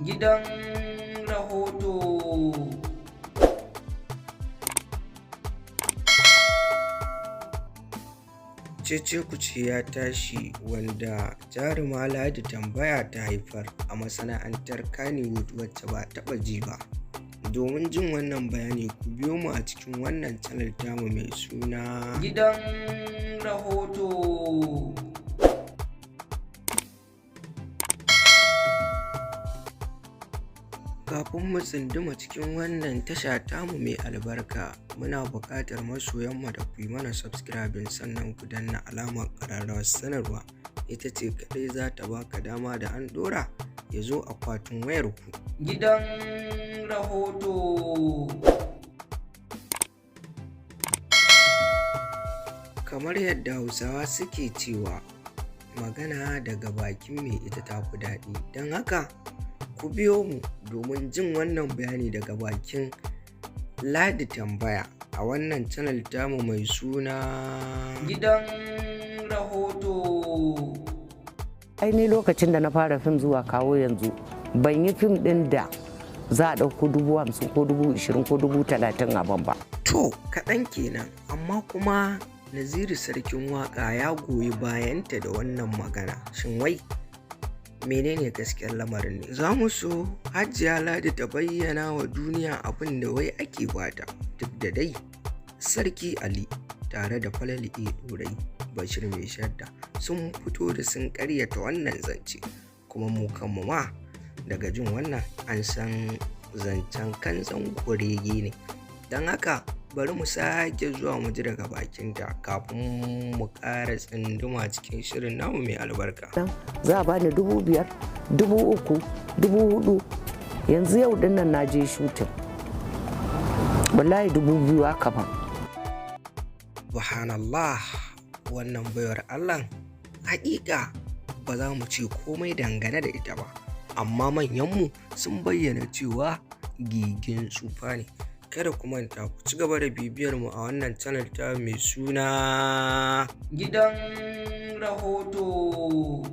Gidan rahoto. Cece-kuce ya tashi wanda jaruma Ladi Tambaya ta haifar a masana'antar Kannywood wacce ba taɓa ji ba. Domin jin wannan bayani ku biyo mu a cikin wannan channel tamu mai suna Gidan Rahoto. Kafin mu tsunduma cikin wannan tasha tamu mai albarka, muna buƙatar masoyanmu da ku yi mana subscribing sannan ku danna alamar ƙararrawar sanarwa. Ita ce kaɗai za ta baka dama da an ɗora ya zo akwatin wayarku. Gidan Rahoto. Kamar yadda Hausawa suke cewa, magana daga bakin mai ita ta fi daɗi. Don haka, ku biyo mu domin jin wannan bayani daga bakin Ladi Tambaya a wannan channel tamu mai suna Gidan Rahoto. Aini lokacin da na fara fim zuwa kawo yanzu ban yi fim ɗin da za a ɗauko 50,000 ko 20,000 ko 30,000 a ban ba. To, kaɗan kenan, amma kuma Naziru Sarkin Waƙa ya goyi bayanta da wannan magana. Shin wai menene gaskiyar lamarin ne? Za mu so Hajiya Ladi ta bayyana wa duniya abin da wai ake bata, duk da dai Sarki Ali tare da Falalu Ɗorai Bashir mai shadda sun fito da sun karyata wannan zance, kuma mu kanmu ma daga jin wannan an san zancen kanzan kurege ne. Don haka bari mu sake zuwa mu ji daga bakinta kafin mu ƙara tsunduma cikin shirin namu mai albarka. Za a bani 5,000, 3,000, 4,000. Yanzu yau din nan na je shutin. Wallahi 2,000 aka ban. Subhanallah, wannan baiwar Allah haƙiƙa ba za mu ce komai dangane da ita ba, amma manyanmu sun bayyana cewa gigin tsufa ne. Kada ku manta ku ci gaba da bibiyar mu a wannan channel ta mai suna Gidan Rahoto.